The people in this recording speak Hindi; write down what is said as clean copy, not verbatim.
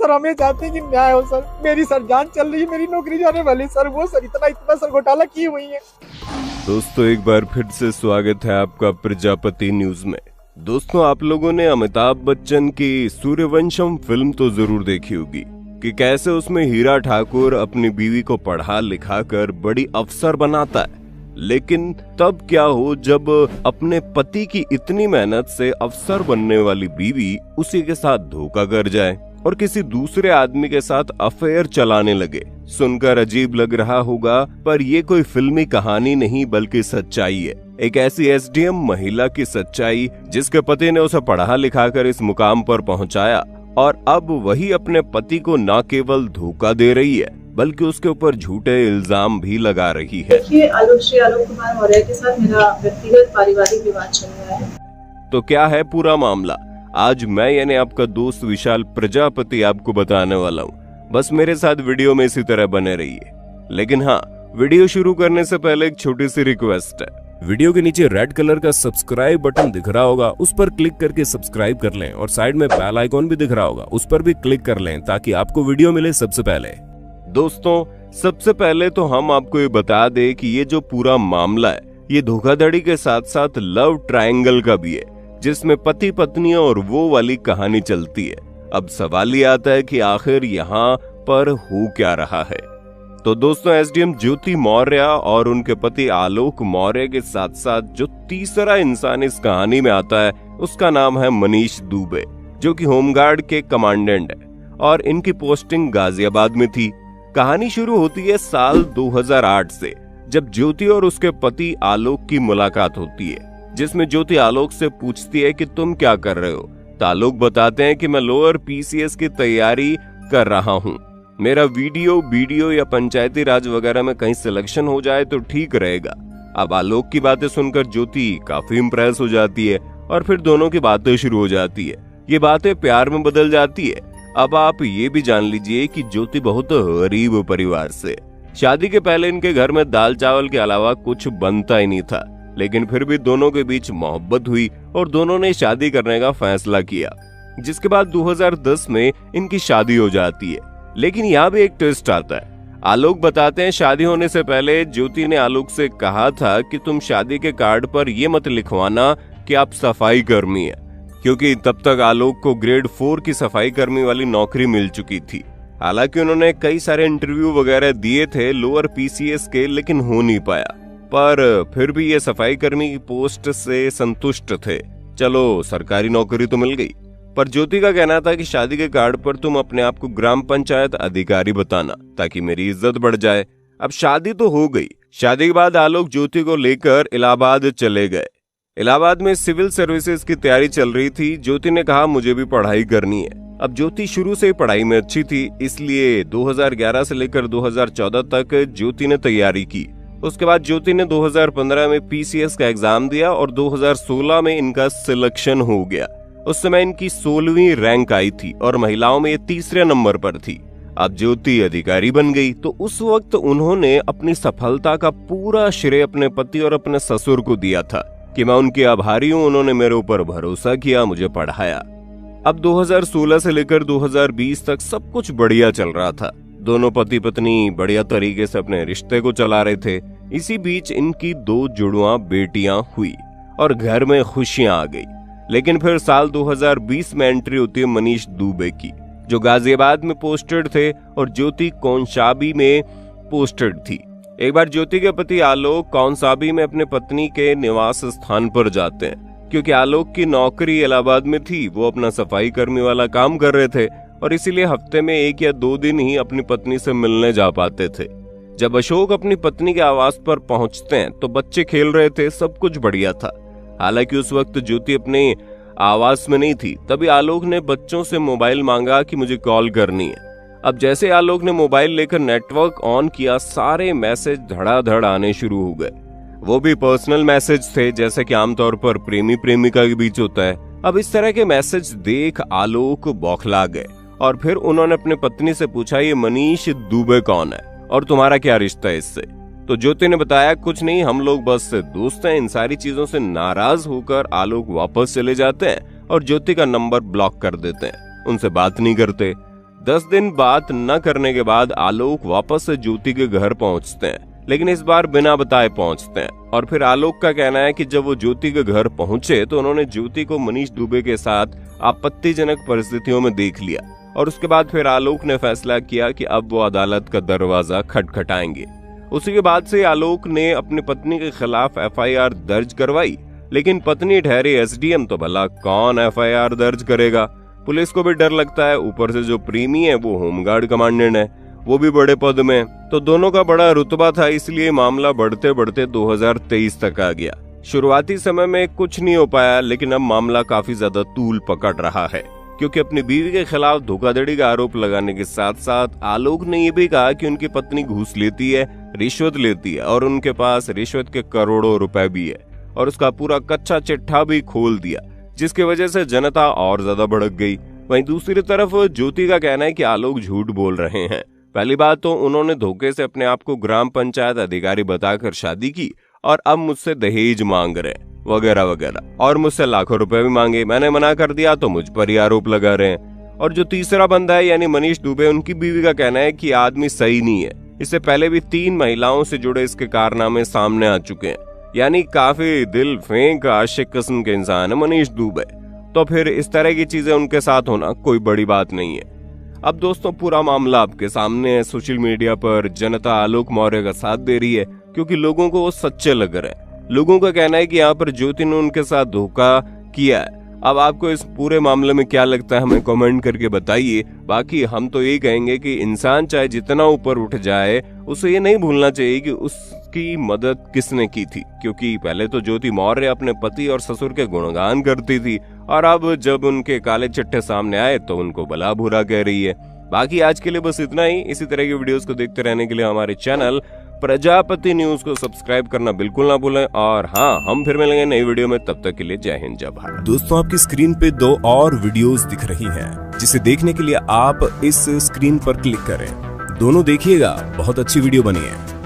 सर हमें चाहते हैं कि न्याय हो सर। मेरी सर जान चल रही है, मेरी नौकरी जाने वाली सर, वो सर इतना सर घोटाला की हुई है। दोस्तों एक बार फिर से स्वागत है आपका प्रजापति न्यूज में। दोस्तों आप लोगों ने अमिताभ बच्चन की सूर्यवंशम फिल्म तो जरूर देखी होगी कि कैसे उसमें हीरा ठाकुर अपनी बीवी को पढ़ा लिखा कर बड़ी अफसर बनाता है, लेकिन तब क्या हो जब अपने पति की इतनी मेहनत से अफसर बनने वाली बीवी उसी के साथ धोखा कर जाए और किसी दूसरे आदमी के साथ अफेयर चलाने लगे। सुनकर अजीब लग रहा होगा, पर ये कोई फिल्मी कहानी नहीं बल्कि सच्चाई है। एक ऐसी एसडीएम महिला की सच्चाई जिसके पति ने उसे पढ़ा लिखा कर इस मुकाम पर पहुंचाया और अब वही अपने पति को न केवल धोखा दे रही है बल्कि उसके ऊपर झूठे इल्जाम भी लगा रही है। देखिए आलोक कुमार मौर्य के साथ मेरा व्यक्तिगत पारिवारिक विवाद चल रहा है। तो क्या है पूरा मामला, आज मैं यानी आपका दोस्त विशाल प्रजापति आपको बताने वाला हूँ। बस मेरे साथ वीडियो में इसी तरह बने रहिए। लेकिन हाँ, वीडियो शुरू करने से पहले एक छोटी सी रिक्वेस्ट है। वीडियो के नीचे रेड कलर का सब्सक्राइब बटन दिख रहा होगा, उस पर क्लिक करके सब्सक्राइब कर लें और साइड में बेल आइकॉन भी दिख रहा होगा, उस पर भी क्लिक कर लें ताकि आपको वीडियो मिले सबसे पहले। दोस्तों सबसे पहले तो हम आपको ये बता दें कि ये जो पूरा मामला है ये धोखाधड़ी के साथ साथ लव ट्रायंगल का भी है, जिसमें पति पत्नी और वो वाली कहानी चलती है। अब सवाल ये आता है कि आखिर यहाँ पर हो क्या रहा है। तो दोस्तों एसडीएम ज्योति मौर्य और उनके पति आलोक मौर्य के साथ साथ जो तीसरा इंसान इस कहानी में आता है उसका नाम है मनीष दुबे, जो कि होमगार्ड के कमांडेंट है और इनकी पोस्टिंग गाजियाबाद में थी। कहानी शुरू होती है साल 2008 से, जब ज्योति और उसके पति आलोक की मुलाकात होती है, जिसमें ज्योति आलोक से पूछती है कि तुम क्या कर रहे हो। तो आलोक बताते हैं कि मैं लोअर पीसीएस की तैयारी कर रहा हूँ, मेरा वीडियो या पंचायती राज वगैरह में कहीं सिलेक्शन हो जाए तो ठीक रहेगा। अब आलोक की बातें सुनकर ज्योति काफी इम्प्रेस हो जाती है और फिर दोनों की बातें शुरू हो जाती है। ये बातें प्यार में बदल जाती है। अब आप ये भी जान लीजिए कि ज्योति बहुत गरीब परिवार से, शादी के पहले इनके घर में दाल चावल के अलावा कुछ बनता ही नहीं था, लेकिन फिर भी दोनों के बीच मोहब्बत हुई और दोनों ने शादी करने का फैसला किया, जिसके बाद 2010 में इनकी शादी हो जाती है। लेकिन यहाँ भी एक ट्विस्ट आता है। आलोक बताते हैं शादी होने से पहले ज्योति ने आलोक से कहा था कि तुम शादी के कार्ड पर ये मत लिखवाना कि आप सफाई कर्मी है, क्योंकि तब तक आलोक को ग्रेड 4 की सफाई कर्मी वाली नौकरी मिल चुकी थी। हालांकि उन्होंने कई सारे इंटरव्यू वगैरह दिए थे लोअर पीसीएस के, लेकिन हो नहीं पाया, पर फिर भी ये सफाई कर्मी की पोस्ट से संतुष्ट थे। चलो सरकारी नौकरी तो मिल गई। पर ज्योति का कहना था कि शादी के कार्ड पर तुम अपने आप को ग्राम पंचायत अधिकारी बताना ताकि मेरी इज्जत बढ़ जाए। अब शादी तो हो गई। शादी के बाद आलोक ज्योति को लेकर इलाहाबाद चले गए। इलाहाबाद में सिविल सर्विसेज की तैयारी चल रही थी। ज्योति ने कहा मुझे भी पढ़ाई करनी है। अब ज्योति शुरू से ही पढ़ाई में अच्छी थी, इसलिए 2011 से लेकर 2014 तक ज्योति ने तैयारी की। उसके बाद ज्योति ने 2015 में पीसीएस का एग्जाम दिया और 2016 में इनका सिलेक्शन हो गया। उस समय इनकी 16वीं रैंक आई थी और महिलाओं में ये तीसरे नंबर पर थी। अब ज्योति अधिकारी बन गई तो उस वक्त उन्होंने अपनी सफलता का पूरा श्रेय अपने पति और अपने ससुर को दिया था कि मैं उनके आभारी हूँ, उन्होंने मेरे ऊपर भरोसा किया, मुझे पढ़ाया। अब 2016 से लेकर 2020 तक सब कुछ बढ़िया चल रहा था। दोनों पति पत्नी बढ़िया तरीके से अपने रिश्ते को चला रहे थे। इसी बीच इनकी 2 जुड़वां बेटियां हुई और घर में खुशियां आ गई। लेकिन फिर साल 2020 में एंट्री होती है मनीष दुबे की, जो गाजियाबाद में पोस्टेड थे और ज्योति कौशांबी में पोस्टेड थी। एक बार ज्योति के पति आलोक कौशांबी में अपने पत्नी के निवास स्थान पर जाते हैं, क्योंकि आलोक की नौकरी इलाहाबाद में थी। वो अपना सफाई कर्मी वाला काम कर रहे थे और इसीलिए हफ्ते में 1 या 2 दिन ही अपनी पत्नी से मिलने जा पाते थे। जब अशोक अपनी पत्नी के आवास पर पहुंचते हैं तो बच्चे खेल रहे थे, सब कुछ बढ़िया था। हालांकि उस वक्त ज्योति अपने आवास में नहीं थी। तभी आलोक ने बच्चों से मोबाइल मांगा कि मुझे कॉल करनी है। अब जैसे आलोक ने मोबाइल लेकर नेटवर्क ऑन किया, सारे मैसेज धड़ाधड़ आने शुरू हो गए। वो भी पर्सनल मैसेज थे, जैसे कि आमतौर पर प्रेमी प्रेमिका के बीच होता है। अब इस तरह के मैसेज देख आलोक बौखला गए और फिर उन्होंने अपने पत्नी से पूछा, ये मनीष दुबे कौन है और तुम्हारा क्या रिश्ता है इससे? तो ज्योति ने बताया, कुछ नहीं, हम लोग बस दोस्त हैं। इन सारी चीजों से नाराज होकर आलोक वापस चले जाते हैं और ज्योति का नंबर ब्लॉक कर देते हैं, उनसे बात नहीं करते। 10 दिन बात न करने के बाद आलोक वापस से ज्योति के घर पहुंचते हैं, लेकिन इस बार बिना बताए पहुंचते हैं। और फिर आलोक का कहना है कि जब वो ज्योति के घर पहुंचे तो उन्होंने ज्योति को मनीष दुबे के साथ आपत्तिजनक परिस्थितियों में देख लिया। और उसके बाद फिर आलोक ने फैसला किया कि अब वो अदालत का दरवाजा खटखटाएंगे। उसी के बाद से आलोक ने अपनी पत्नी के खिलाफ FIR दर्ज करवाई, लेकिन पत्नी ठहरी SDM तो भला कौन FIR दर्ज करेगा। पुलिस को भी डर लगता है, ऊपर से जो प्रेमी है वो होमगार्ड कमांडेंट है, वो भी बड़े पद में, तो दोनों का बड़ा रुतबा था, इसलिए मामला बढ़ते बढ़ते 2023 तक आ गया। शुरुआती समय में कुछ नहीं हो पाया, लेकिन अब मामला काफी ज्यादा तूल पकड़ रहा है, क्योंकि अपनी बीवी के खिलाफ धोखाधड़ी का आरोप लगाने के साथ साथ आलोक ने ये भी कहा कि उनकी पत्नी घूस लेती है, रिश्वत लेती है और उनके पास रिश्वत के करोड़ों रुपए भी है, और उसका पूरा कच्चा चिट्ठा भी खोल दिया, जिसकी वजह से जनता और ज्यादा भड़क गई। वहीं दूसरी तरफ ज्योति का कहना है कि आलोक झूठ बोल रहे हैं। पहली बात तो उन्होंने धोखे से अपने आप को ग्राम पंचायत अधिकारी बताकर शादी की और अब मुझसे दहेज मांग रहे वगैरह वगैरह, और मुझसे लाखों रुपए भी मांगे, मैंने मना कर दिया तो मुझ पर ही आरोप लगा रहे हैं। और जो तीसरा बंदा है यानी मनीष दुबे, उनकी बीवी का कहना है कि आदमी सही नहीं है। इससे पहले भी 3 महिलाओं से जुड़े इसके कारनामे सामने आ चुके हैं, यानी काफी दिल फेंक आशिक किस्म के इंसान है मनीष दुबे। तो फिर इस तरह की चीजें उनके साथ होना कोई बड़ी बात नहीं है। अब दोस्तों पूरा मामला आपके सामने है। सोशल मीडिया पर जनता आलोक मौर्य का साथ दे रही है, क्योंकि लोगों को वो सच्चे लग रहे हैं। लोगों का कहना है कि यहाँ पर ज्योति ने उनके साथ धोखा किया है। अब आपको इस पूरे मामले में क्या लगता है हमें कमेंट करके बताइए। बाकी हम तो यही कहेंगे कि इंसान चाहे जितना ऊपर उठ जाए, उसे ये नहीं भूलना चाहिए कि उसकी मदद किसने की थी, क्योंकि पहले तो ज्योति मौर्य अपने पति और ससुर के गुणगान करती थी, और अब जब उनके काले चिट्ठे सामने आए तो उनको भला बुरा कह रही है। बाकी आज के लिए बस इतना ही। इसी तरह की वीडियोस को देखते रहने के लिए हमारे चैनल प्रजापति न्यूज को सब्सक्राइब करना बिल्कुल ना भूलें। और हाँ, हम फिर मिलेंगे नई वीडियो में, तब तक के लिए जय हिंद जय भारत। दोस्तों आपकी स्क्रीन पे 2 और वीडियोस दिख रही हैं, जिसे देखने के लिए आप इस स्क्रीन पर क्लिक करें। दोनों देखिएगा, बहुत अच्छी वीडियो बनी है।